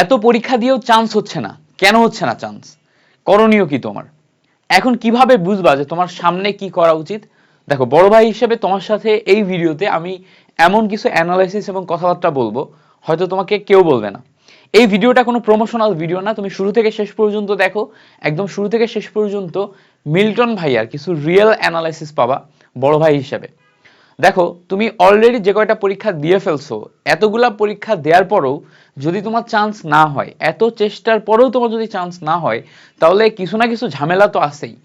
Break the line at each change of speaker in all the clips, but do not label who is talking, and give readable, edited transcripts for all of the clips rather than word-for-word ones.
এত পরীক্ষা দিয়েও চান্স হচ্ছে না, কেন হচ্ছে না চান্স? করণীয় কি তোমার? এখন কিভাবে বুঝবা যে তোমার সামনে কি করা উচিত? দেখো, বড় ভাই হিসেবে তোমার সাথে এই ভিডিওতে আমি এমন কিছু অ্যানালাইসিস এবং কথাবার্তা বলবো, হয়তো তোমাকে কেউ বলবে না। এই ভিডিওটা কোনো প্রমোশনাল ভিডিও না, তুমি শুরু থেকে শেষ পর্যন্ত দেখো। একদম শুরু থেকে শেষ পর্যন্ত মিল্টন ভাইয়ার কিছু রিয়েল অ্যানালাইসিস পাবা বড় ভাই হিসেবে। দেখো, তুমি অলরেডি যে কয়টা পরীক্ষা দিয়ে ফেলছো, এতগুলা পরীক্ষা দেওয়ার পরেও যদি তোমার চান্স না হয়, এত চেষ্টার পরেও তোমার যদি চান্স না হয়, তাহলে কিছু না কিছু ঝামেলা তো আছেই।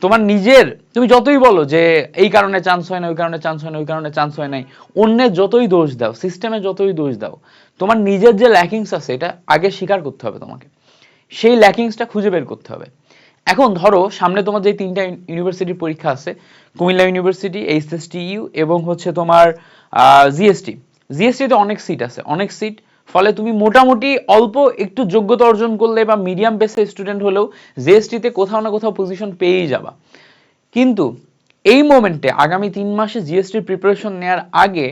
তোমার নিজের, তুমি যতই বলো যে এই কারণে চান্স হয় না, ওই কারণে চান্স হয় না, ওই কারণে চান্স হয় নাই, অন্যের যতই দোষ দাও, সিস্টেমে যতই দোষ দাও, তোমার নিজের যে ল্যাকিংস আছে এটা আগে স্বীকার করতে হবে তোমাকে। সেই ল্যাকিংসটা খুঁজে বের করতে হবে। এখন ধরো সামনে তোমার যে তিনটা ইউনিভার্সিটির পরীক্ষা আছে, কুমিল্লা ইউনিভার্সিটি, এইচএসটিইউ এবং হচ্ছে তোমার জিএসটি। জিএসটিতে অনেক সিট আছে, অনেক সিট। ফলে তুমি মোটামুটি অল্প একটু যোগ্যতা অর্জন করলে বা মিডিয়াম বেসে স্টুডেন্ট হলেও জিএসটিতে কোথাও না কোথাও পজিশন পেয়েই যাবা। কিন্তু এই মোমেন্টে আগামী 3 মাসে জিএসটির প্রিপারেশন নেওয়ার আগে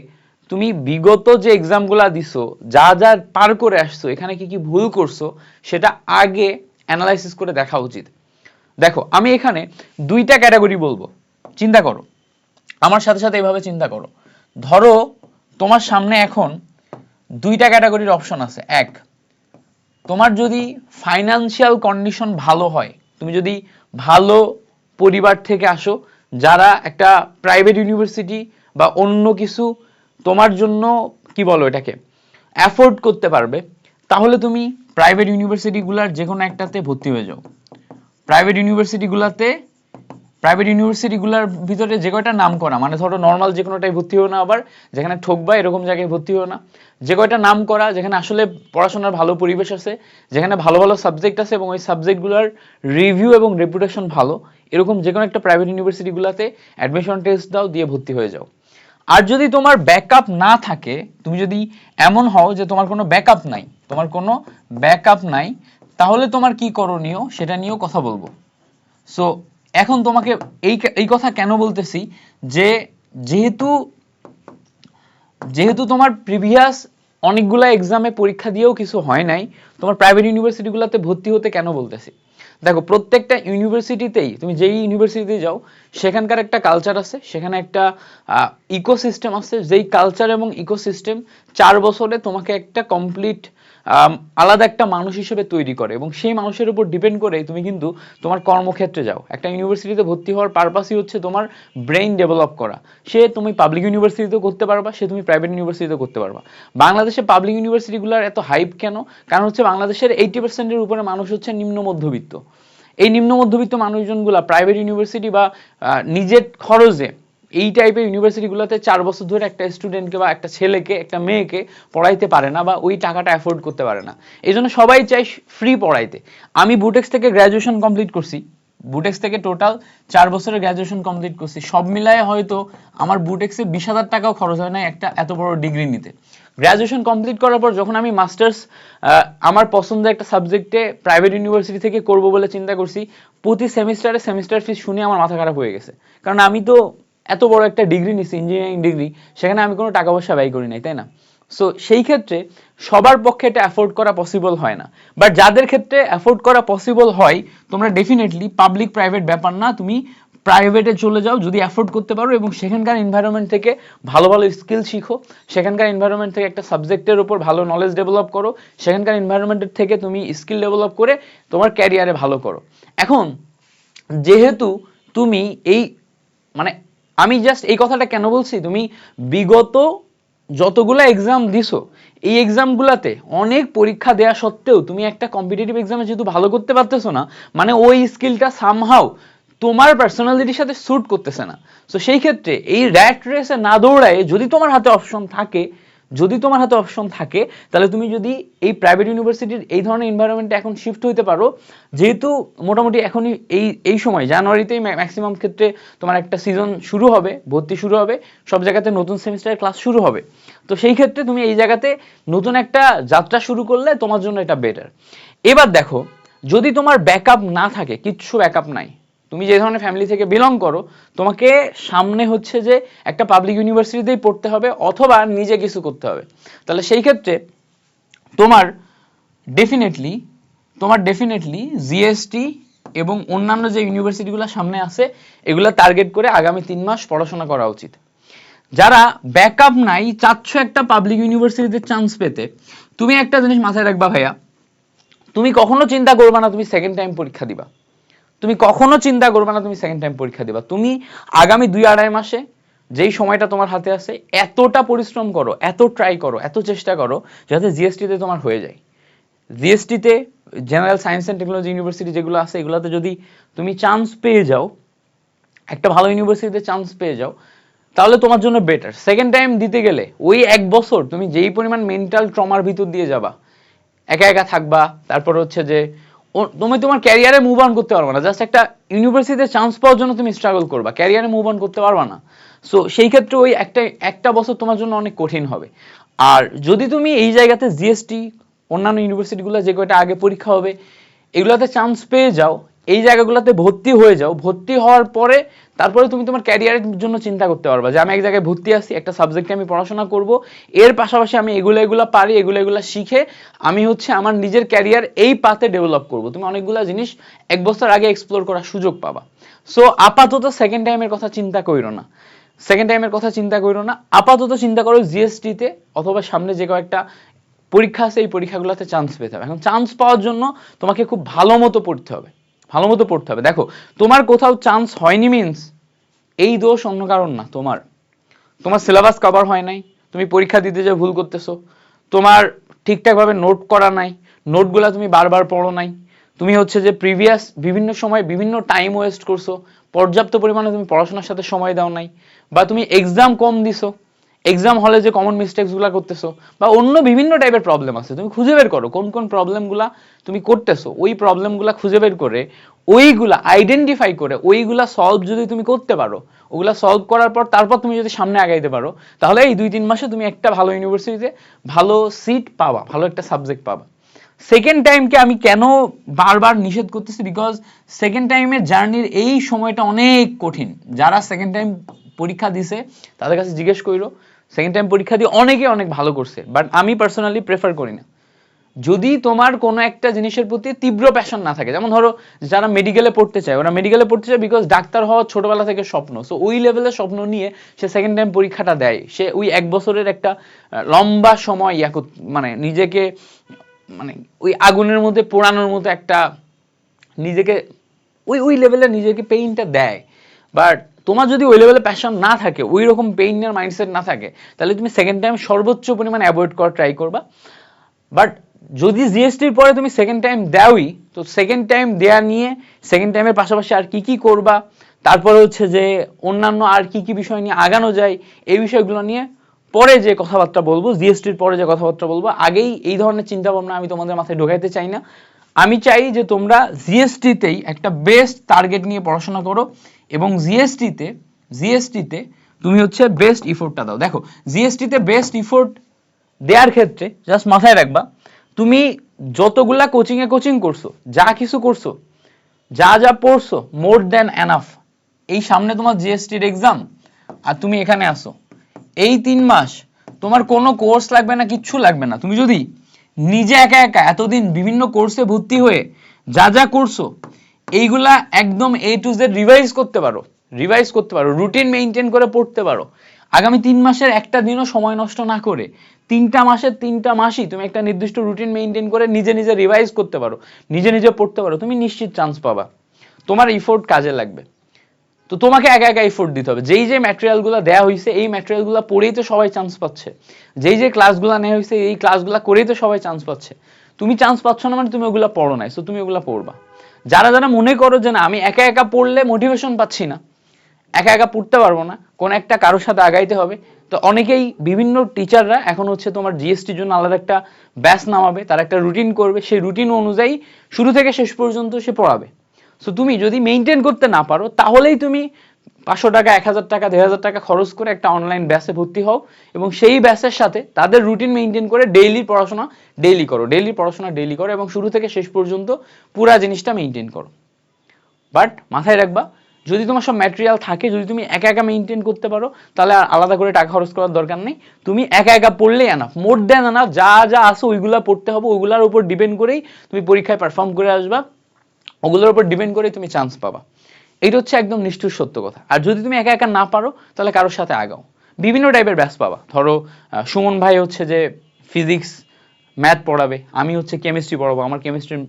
তুমি বিগত যে এক্সামগুলো দিছো, যা যা পার করে আসছো, এখানে কি কি ভুল করছো, সেটা আগে অ্যানালাইসিস করে দেখা উচিত। দেখো, আমি এখানে দুইটা ক্যাটাগরি বলবো, চিন্তা করো, আমার সাথে সাথে এইভাবে চিন্তা করো। ধরো তোমার সামনে এখন দুইটা ক্যাটাগরির অপশন আছে। এক, তোমার যদি ফাইনান্সিয়াল কন্ডিশন ভালো হয়, তুমি যদি ভালো পরিবার থেকে আসো, যারা একটা প্রাইভেট ইউনিভার্সিটি বা অন্য কিছু তোমার জন্য কি বলো এটাকে অ্যাফোর্ড করতে পারবে, তাহলে তুমি প্রাইভেট ইউনিভার্সিটিগুলোর যে কোনো একটাতে ভর্তি হয়ে যাও। প্রাইভেট ইউনিভার্সিটিগুলোতে, প্রাইভেট ইউনিভার্সিটিগুলোর ভিতরে যে কয়টা নাম করা, মানে ধরো নর্মাল যে কোনোটাই ভর্তি হও না, আবার যেখানে ঠকবা এরকম জায়গায় ভর্তি হও না। যে কয়টা নাম করা, যেখানে আসলে পড়াশোনার ভালো পরিবেশ আছে, যেখানে ভালো ভালো সাবজেক্ট আছে এবং ওই সাবজেক্টগুলোর রিভিউ এবং রেপুটেশন ভালো, এরকম যে কোনো একটা প্রাইভেট ইউনিভার্সিটিগুলোতে অ্যাডমিশন টেস্ট দাও, দিয়ে ভর্তি হয়ে যাও। আর যদি তোমার ব্যাকআপ না থাকে, তুমি যদি এমন হও যে তোমার কোনো ব্যাকআপ নাই, তোমার কোনো ব্যাকআপ নাই, তাহলে তোমার কি করণীয় সেটা নিয়েও কথা বলবো। সো এখন তোমাকে এই কথা কেন বলতেছি, যে যেহেতু যেহেতু তোমার প্রিভিয়াস অনেকগুলা এক্সামে পরীক্ষা দিয়েও কিছু হয় নাই, তোমার প্রাইভেট ইউনিভার্সিটিগুলোতে ভর্তি হতে কেন বলতেছি। দেখো, প্রত্যেকটা ইউনিভার্সিটিতেই তুমি যেই ইউনিভার্সিটিতে যাও, সেখানকার একটা কালচার আছে, সেখানে একটা ইকোসিস্টেম আছে, যেই কালচার এবং ইকোসিস্টেম 4 বছরে তোমাকে একটা কমপ্লিট আলাদা একটা মানুষ হিসেবে তৈরি করে, এবং সেই মানুষের উপর ডিপেন্ড করে তুমি কিন্তু তোমার কর্মক্ষেত্রে যাও। একটা ইউনিভার্সিটিতে ভর্তি হওয়ার পারপাসই হচ্ছে তোমার ব্রেইন ডেভেলপ করা। সে তুমি পাবলিক ইউনিভার্সিটিতেও করতে পারবা, সে তুমি প্রাইভেট ইউনিভার্সিটিতেও করতে পারবা। বাংলাদেশে পাবলিক ইউনিভার্সিটিগুলোর এত হাইপ কেন? কারণ হচ্ছে বাংলাদেশের 80%-এর উপরে মানুষ হচ্ছে নিম্ন মধ্যবিত্ত। এই নিম্ন মধ্যবিত্ত মানুষজনগুলা প্রাইভেট ইউনিভার্সিটি বা নিজের খরচে এই টাইপের ইউনিভার্সিটিগুলোতে 4 বছর ধরে একটা স্টুডেন্টকে বা একটা ছেলেকে, একটা মেয়েকে পড়াইতে পারে না, বা ওই টাকাটা অ্যাফোর্ড করতে পারে না। এই জন্য সবাই চায় ফ্রি পড়াইতে। আমি বুটেক্স থেকে গ্র্যাজুয়েশন কমপ্লিট করছি, বুটেক্স থেকে টোটাল 4 বছরের গ্র্যাজুয়েশন কমপ্লিট করছি। সব মিলায় হয়তো আমার বুটেক্সে 20,000 টাকাও খরচ হয় না একটা এত বড় ডিগ্রি নিতে। গ্র্যাজুয়েশন কমপ্লিট করার পর যখন আমি মাস্টার্স আমার পছন্দের একটা সাবজেক্টে প্রাইভেট ইউনিভার্সিটি থেকে করব বলে চিন্তা করছি, প্রতি সেমিস্টারে সেমিস্টার ফিস শুনে আমার মাথা খারাপ হয়ে গেছে। কারণ আমি তো এত বড় একটা ডিগ্রি নিচ্ছি, ইঞ্জিনিয়ারিং ডিগ্রি, সেখানে আমি কোনো টাকা পয়সা ব্যয় করি নাই, তাই না? সো সেই ক্ষেত্রে সবার পক্ষে এটা অ্যাফোর্ড করা পসিবল হয় না। বাট যাদের ক্ষেত্রে অ্যাফোর্ড করা পসিবল হয়, তোমরা ডেফিনেটলি পাবলিক প্রাইভেট ব্যাপার না, তুমি প্রাইভেটে চলে যাও যদি অ্যাফোর্ড করতে পারো, এবং সেখানকার এনভায়রনমেন্ট থেকে ভালো ভালো স্কিল শিখো, সেখানকার এনভায়রনমেন্ট থেকে একটা সাবজেক্টের উপর ভালো নলেজ ডেভেলপ করো, সেখানকার এনভায়রনমেন্টের থেকে তুমি স্কিল ডেভেলপ করে তোমার ক্যারিয়ারে ভালো করো। এখন যেহেতু তুমি এই, মানে আমি জাস্ট এই কথাটা কেন বলছি, তুমি বিগত যতগুলো এক্সাম দিছো, এই এক্সামগুলোতে অনেক পরীক্ষা দেওয়া সত্ত্বেও তুমি একটা কম্পিটিটিভ এক্সামে যেহেতু ভালো করতে পারতেছো না, মানে ওই স্কিলটা সামহাও তোমার পার্সোনালিটির সাথে স্যুট করতেছে না। সো সেই ক্ষেত্রে এই র্যাট রেসে না দৌড়ায় যদি তোমার হাতে অপশন থাকে, যদি তোমার হাতে অপশন থাকে, তাহলে তুমি যদি এই প্রাইভেট ইউনিভার্সিটির এই ধরনের এনভায়রনমেন্টে এখন শিফট হইতে পারো, যেহেতু মোটামুটি এখনই এই সময় জানুয়ারিতেই ম্যাক্সিমাম ক্ষেত্রে তোমার একটা সিজন শুরু হবে, ভর্তি শুরু হবে, সব জায়গাতে নতুন সেমিস্টারের ক্লাস শুরু হবে। তো সেই ক্ষেত্রে তুমি এই জায়গাতে নতুন একটা যাত্রা শুরু করলে তোমার জন্য এটা বেটার। এবার দেখো, যদি তোমার ব্যাকআপ না থাকে, কিচ্ছু ব্যাকআপ নাই, তুমি যে ধরনের ফ্যামিলি থেকে বিলং করো, তোমাকে সামনে হচ্ছে যে একটা পাবলিক ইউনিভার্সিটিতেই পড়তে হবে অথবা নিজে কিছু করতে হবে, তাহলে সেই ক্ষেত্রে তোমার ডেফিনেটলি জিএসটি এবং অন্যান্য যে ইউনিভার্সিটিগুলো সামনে আছে এগুলা টার্গেট করে আগামী 3 মাস পড়াশোনা করা উচিত। যারা ব্যাকআপ নাই, চাচ্ছ একটা পাবলিক ইউনিভার্সিটিতে চান্স পেতে, তুমি একটা জিনিস মাথায় রাখবা ভাইয়া, তুমি কখনো চিন্তা করবা না তুমি সেকেন্ড টাইম পরীক্ষা দিবা। তুমি কখনো চিন্তা করবে না তুমি সেকেন্ড টাইম পরীক্ষা দিবা। তুমি আগামী 2-2.5 মাসে যেই সময়টা তোমার হাতে আছে এতটা পরিশ্রম করো, এত ট্রাই করো, এত চেষ্টা করো যাতে জিএসটিতে তোমার হয়ে যায়। জিএসটিতে, general science and technology university যেগুলো আছে এগুলোতে যদি তুমি চান্স পেয়ে যাও, একটা ভালো ইউনিভার্সিটিতে চান্স পেয়ে যাও, তাহলে তোমার জন্য বেটার। সেকেন্ড টাইম দিতে গেলে ওই 1 বছর তুমি যেই পরিমাণ মেন্টাল ট্রমার ভিতর দিয়ে যাবা, একা একা থাকবা, তারপর হচ্ছে যে তুমি তোমার ক্যারিয়ারে মুভ অন করতে পারবে না। জাস্ট একটা ইউনিভার্সিটিতে চান্স পাওয়ার জন্য তুমি স্ট্রাগল করবা, ক্যারিয়ারে মুভ অন করতে পারবা না। সো সেই ক্ষেত্রে ওই একটা বছর তোমার জন্য অনেক কঠিন হবে। আর যদি তুমি এই জায়গাতে জিএসটি, অন্যান্য ইউনিভার্সিটিগুলো যে কয়টা আগে পরীক্ষা হবে এগুলোতে চান্স পেয়ে যাও, এই জায়গাগুলোতে ভর্তি হয়ে যাও, ভর্তি হওয়ার পরে তারপরে তুমি তোমার ক্যারিয়ারের জন্য চিন্তা করতে পারবা যে আমি এক জায়গায় ভর্তি আছি, একটা সাবজেক্টে আমি পড়াশোনা করব, এর পাশাপাশি আমি এগুলো পারি, এগুলো শিখে আমি হচ্ছে আমার নিজের ক্যারিয়ার এই পাতে ডেভেলপ করব। তুমি অনেকগুলো জিনিস 1 বছর আগে এক্সপ্লোর করার সুযোগ পাবা। সো আপাতত সেকেন্ড টাইমের কথা চিন্তা কইরো না, আপাতত চিন্তা করো জিএসটিতে অথবা সামনে যে কয়েকটা পরীক্ষা আছে এই পরীক্ষাগুলোতে চান্স পেতে হবে। এখন চান্স পাওয়ার জন্য তোমাকে খুব ভালো মতো পড়তে হবে। দেখো, তোমার কোথাও চান্স হয়নি মিন্স এই দোষ অন্য কারণ না, তোমার সিলেবাস কভার হয় নাই, তুমি পরীক্ষা দিতে যে ভুল করতেছো, তোমার ঠিকঠাকভাবে নোট করা নাই, নোটগুলা তুমি বারবার পড়ো নাই, তুমি হচ্ছে যে প্রিভিয়াস বিভিন্ন সময় বিভিন্ন টাইম ওয়েস্ট করছো, পর্যাপ্ত পরিমাণে তুমি পড়াশোনার সাথে সময় দাও নাই, বা তুমি এক্সাম কম দিছো, এক্সাম হলে যে কমন মিস্টেকসগুলো করতেছো, বা অন্য বিভিন্ন টাইপের প্রবলেম আছে, তুমি খুঁজে বের করো কোন কোন প্রবলেমগুলা তুমি করতেছো, ওই প্রবলেমগুলা খুঁজে বের করে ওইগুলা আইডেন্টিফাই করে ওইগুলা সলভ যদি তুমি করতে পারো, ওগুলা সলভ করার পর তারপর তুমি যদি সামনে আগাইতে পারো, তাহলে এই 2-3 মাসে তুমি একটা ভালো ইউনিভার্সিটিতে ভালো সিট পাবা, ভালো একটা সাবজেক্ট পাবা। সেকেন্ড টাইমকে আমি কেন বারবার নিষেধ করতেছি, বিকজ সেকেন্ড টাইমের জার্নির এই সময়টা অনেক কঠিন। যারা সেকেন্ড টাইম পরীক্ষা দিছে তাদের কাছে জিজ্ঞেস করো, সেকেন্ড টাইম পরীক্ষা দিয়ে অনেকে অনেক ভালো করছে, বাট আমি পার্সোনালি প্রেফার করি না। যদি তোমার কোনো একটা জিনিসের প্রতি তীব্র প্যাশন না থাকে, যেমন ধরো যারা মেডিকেলে পড়তে চায়, ওরা মেডিকেলে পড়তে চায় বিকজ ডাক্তার হওয়া ছোটবেলা থেকে স্বপ্ন, সো ওই লেভেলের স্বপ্ন নিয়ে সে সেকেন্ড টাইম পরীক্ষাটা দেয়, সে ওই 1 বছরের একটা লম্বা সময় মানে নিজেকে মানে ওই আগুনের মধ্যে পোড়ানোর মতো একটা নিজেকে ওই লেভেলে নিজেকে পেইনটা দেয়। বাট তোমার যদি ওই লেভেলে প্যাশন না থাকে, ওই রকম পেইনের মাইন্ডসেট না থাকে, তাহলে তুমি সেকেন্ড টাইম সর্বোচ্চ পরিমাণে অ্যাভয়েড করার ট্রাই করবা। বাট যদি জিএসটির পরে তুমি সেকেন্ড টাইম দাওই, তো সেকেন্ড টাইম দেয়া নিয়ে সেকেন্ড টাইমের পাশাপাশি আর কি কি করবা, তারপরে হচ্ছে যে অন্যান্য আর কি কি বিষয় নিয়ে আগানো যায়, এই বিষয়গুলো নিয়ে পরে যে কথাবার্তা বলবো, জিএসটির পরে যে কথাবার্তা বলবো, আগেই এই ধরনের চিন্তা ভাবনা আমি তোমাদের মাথায় ঢোকাইতে চাই না। আমি চাই যে তোমরা জিএসটিতেই একটা বেস্ট টার্গেট নিয়ে পড়াশোনা করো এবং জিএসটিতে তুমি হচ্ছে বেস্ট ইফোর্টটা দাও। দেখো, জিএসটিতে বেস্ট ইফোর্ট দেওয়ার ক্ষেত্রে জাস্ট মাথায় রাখবা, তুমি যতগুলা কোচিং করছো, যা কিছু করছো, যা পড়ছো, মোর দ্যান এনাফ। এই সামনে তোমার জিএসটির এক্সাম আর তুমি এখানে আসো, এই 3 মাস তোমার কোনো কোর্স লাগবে না, কিচ্ছু লাগবে না। তুমি যদি নিজে একা এতদিন বিভিন্ন কোর্সে ভর্তি হয়ে যা করছো এইগুলা একদম A to Z রিভাইজ করতে পারো, রুটিন মেইনটেইন করে পড়তে পারো, আগামী 3 মাসের একটা দিনও সময় নষ্ট না করে 3টা মাসের 3টা মাসই তুমি একটা নির্দিষ্ট রুটিন মেইনটেইন করে নিজে রিভাইজ করতে পারো, নিজে পড়তে পারো, তুমি নিশ্চিত চান্স পাবা। তোমার ইফোর্ট কাজে লাগবে। তো তোমাকে একা এফোর্ট দিতে হবে। যেই যে ম্যাটেরিয়ালগুলো দেওয়া হয়েছে এই ম্যাটেরিয়ালগুলো পড়েই তো সবাই চান্স পাচ্ছে, যেই যে ক্লাসগুলো নেওয়া হয়েছে এই ক্লাসগুলো করেই তো সবাই চান্স পাচ্ছে। তুমি চান্স পাচ্ছ না মানে তুমি ওগুলো পড়ো নাই, সো তুমি ওগুলো পড়বা। যারা মনে করো যে না আমি একা পড়লে মোটিভেশন পাচ্ছি না, একা পড়তে পারবো না, কোন একটা কারোর সাথে আগাইতে হবে, তো অনেকেই বিভিন্ন টিচাররা এখন হচ্ছে তোমার জিএসটির জন্য আলাদা একটা ব্যাচ নামাবে, তার একটা রুটিন করবে, সেই রুটিন অনুযায়ী শুরু থেকে শেষ পর্যন্ত সে পড়াবে। সো তুমি যদি মেইনটেইন করতে না পারো তাহলেই তুমি 500 টাকা, 1000 টাকা, 1500 টাকা খরচ করে একটা অনলাইন ব্যাচে ভর্তি হও এবং সেই ব্যাচের সাথে তাদের রুটিন মেইনটেইন করে ডেইলি পড়াশোনা ডেইলি করো এবং শুরু থেকে শেষ পর্যন্ত পুরো জিনিসটা মেইনটেইন করো। বাট মাথায় রাখবা, যদি তোমার সব ম্যাটেরিয়াল থাকে, যদি তুমি একা একা মেনটেন করতে পারো, তাহলে আর আলাদা করে টাকা খরচ করার দরকার নেই। তুমি একা একা পড়লেই এনাফ, মোর দেন এনাফ। যা যা আছে ওইগুলা পড়তে হবে, ওইগুলার উপর ডিপেন্ড করেই তুমি পরীক্ষায় পারফর্ম করে আসবা, ওগুলোর উপর ডিপেন্ড করেই তুমি চান্স পাবা। এটা হচ্ছে একদম নিষ্ঠুর সত্য কথা। আর যদি তুমি একা একা না পারো, তাহলে কারোর সাথে আগাও, বিভিন্ন টাইপের ব্যাচ পাবা। ধরো সুমন ভাই হচ্ছে যে ফিজিক্স ম্যাথ পড়াবে, আমি হচ্ছে কেমিস্ট্রি পড়াবো, আমার কেমিস্ট্রির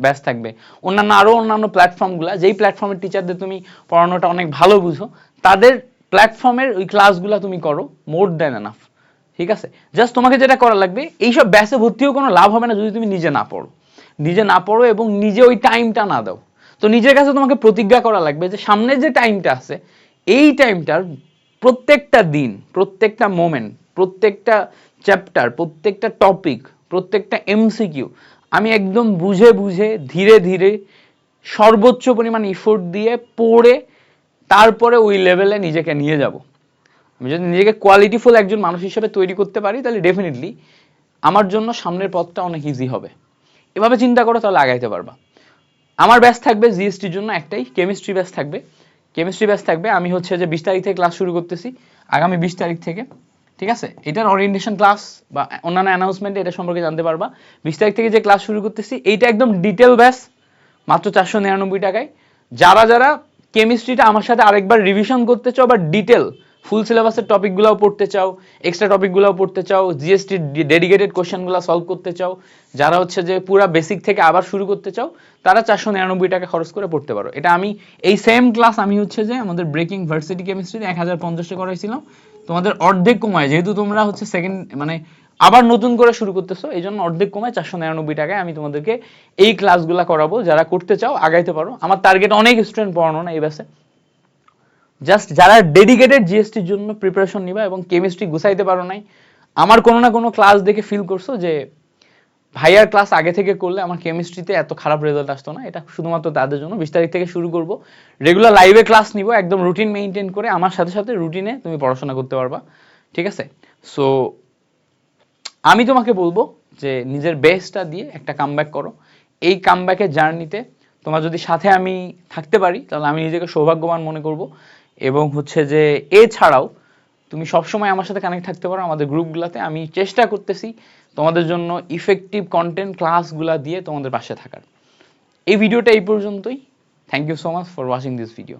ব্যাচ থাকবে। অন্যান্য আরও অন্যান্য প্ল্যাটফর্মগুলো, যেই প্ল্যাটফর্মের টিচারদের তুমি পড়ানোটা অনেক ভালো বুঝো, তাদের প্ল্যাটফর্মের ওই ক্লাসগুলো তুমি করো, মোর দেন এনাফ। ঠিক আছে, জাস্ট তোমাকে যেটা করা লাগবে, এইসব ব্যাচে ভর্তিও কোনো লাভ হবে না যদি তুমি নিজে না পড়ো, নিজে না পড়ো এবং নিজে ওই টাইমটা না দাও। তো নিজের কাছে তোমাকে প্রতিজ্ঞা করা লাগবে যে সামনের যে টাইমটা আছে, এই টাইমটার প্রত্যেকটা দিন, প্রত্যেকটা মোমেন্ট, প্রত্যেকটা চ্যাপ্টার, প্রত্যেকটা টপিক, প্রত্যেকটা এমসিকিউ আমি একদম বুঝে বুঝে ধীরে ধীরে সর্বোচ্চ পরিমাণ ইফোর্ট দিয়ে পড়ে তারপরে ওই লেভেলে নিজেকে নিয়ে যাব। আমি যদি নিজেকে কোয়ালিটিফুল একজন মানুষ হিসেবে তৈরি করতে পারি, তাহলে ডেফিনেটলি আমার জন্য সামনের পথটা অনেক ইজি হবে। এভাবে চিন্তা করো, তাহলে আগাইতে পারবা। আমার ব্যাচ থাকবে জিএসটির জন্য একটাই, কেমিস্ট্রি ব্যাচ থাকবে। কেমিস্ট্রি ব্যাচ থাকবে, আমি হচ্ছে যে 20 তারিখ থেকে ক্লাস শুরু করতেছি, আগামী 20 তারিখ থেকে। ঠিক আছে, এটার ওরিয়েন্টেশন ক্লাস বা অন্যান্য অ্যানাউন্সমেন্টে এটা সম্পর্কে জানতে পারবা। 20 তারিখ থেকে যে ক্লাস শুরু করতেছি, এইটা একদম ডিটেল ব্যাচ, মাত্র 499 টাকায়। যারা যারা কেমিস্ট্রিটা আমার সাথে আরেকবার রিভিশন করতে চাও বা ডিটেল ফুল সিলেবাসের টপিকগুলোও পড়তে চাও, এক্সট্রা টপিকগুলোও পড়তে চাও, জিএসটির ডেডিকেটেড কোশ্চেনগুলো সলভ করতে চাও, যারা হচ্ছে যে পুরা বেসিক থেকে আবার শুরু করতে চাও, তারা 499 টাকা খরচ করে পড়তে পারো। এটা আমি এই সেম ক্লাস আমি হচ্ছে যে আমাদের ব্রেকিং ভার্সিটি কেমিস্ট্রিতে 1050 টাকা করাইছিলাম, তোমাদের অর্ধেক কমায়, যেহেতু তোমরা হচ্ছে সেকেন্ড মানে আবার নতুন করে শুরু করতেছো, এই জন্য অর্ধেক কমায় 499 টাকায় আমি তোমাদেরকে এই ক্লাসগুলো করাবো। যারা করতে চাও আগাইতে পারো। আমার টার্গেট অনেক স্টুডেন্ট পড়ানো না এই ব্যাচে, জাস্ট যারা ডেডিকেটেড জিএসটির জন্য প্রিপারেশন নিবা এবং কেমিস্ট্রি গুছাইতে পারো নাই, আমার কোনো না কোনো ক্লাস দেখে ফিল করছো যে ভাইয়ার ক্লাস আগে থেকে করলে আমার কেমিস্ট্রিতে এত খারাপ রেজাল্ট আসতো না, এটা শুধুমাত্র তাদের জন্য। 20 তারিখ থেকে শুরু করব, রেগুলার লাইভে ক্লাস নিব, একদম রুটিন মেনটেন করে আমার সাথে সাথে রুটিনে তুমি পড়াশোনা করতে পারবা। ঠিক আছে, সো আমি তোমাকে বলবো যে নিজের বেস্টটা দিয়ে একটা কামব্যাক করো। এই কামব্যাকের জার্নিতে তোমার যদি সাথে আমি থাকতে পারি, তাহলে আমি নিজেকে সৌভাগ্যবান মনে করব। এবং হচ্ছে যে এছাড়াও তুমি সবসময় আমার সাথে কানেক্ট থাকতে পারো আমাদের গ্রুপগুলোতে। আমি চেষ্টা করতেছি তোমাদের জন্য ইফেক্টিভ কন্টেন্ট ক্লাসগুলা দিয়ে তোমাদের পাশে থাকার। এই ভিডিওটা এই পর্যন্তই। Thank you so much for watching this video.